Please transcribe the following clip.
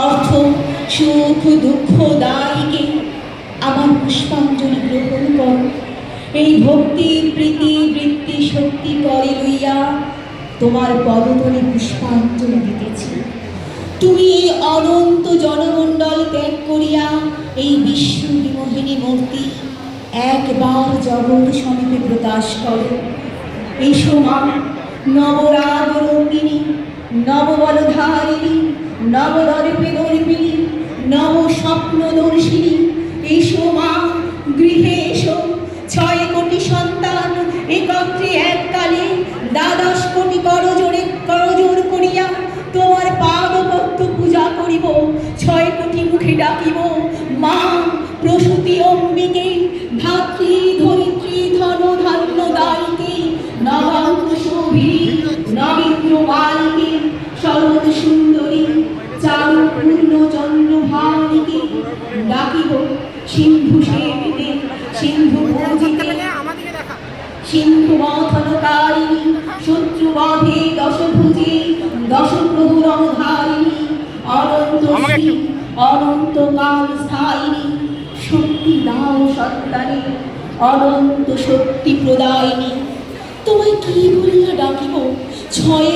অর্থ সুখ দুঃখ দায়কে আমার পুষ্পাঞ্জলি গ্রহণ কর। এই ভক্তি প্রীতি বৃত্তি শক্তি করে লইয়া তোমার পদতলে পুষ্পাঞ্জলি দিতেছি। তুমি এই অনন্ত জনমণ্ডল ত্যাগ করিয়া এই বিশ্ব বিমোহিনী মূর্তি একবার জগৎ সমীপে প্রকাশ করো। এই সময় নবরাগ রঙ্গিনী, নববলধারিণী, নবদর্পে দর্পিনী, নব স্বপ্ন দর্শিনী, এই সময় গৃহে এসো। 6 কোটি সন্তান একত্রে এককালে দ্বাদশ কোটি করজোড় করিয়া তোমার পাদপদ্ম পূজা করিব। 6 কোটি মুখে ডাকিব, মা প্রসূতি অম্বিকে, ধাত্রী ধরিত্রী ধন ধান্য দায়িকে, নবাঙ্গ শোভী নবীন্দ্র মালিকে, শরৎ সুন্দরী চারু পূর্ণ চন্দ্রভানিকে ডাকিব। সিন্ধু সেবিতে সিন্ধু পূজিতে সিন্ধু মথনকারিণী, শত্রু বধে দশভুজে দশ প্রভুর ধারিণী, অনন্ত শ্রী অনন্তকাল স্থায়িনী, শক্তি দাও সত্তারে অনন্ত শক্তি প্রদায়িনী। তোমায় কি বলিয়া ডাকিব? 6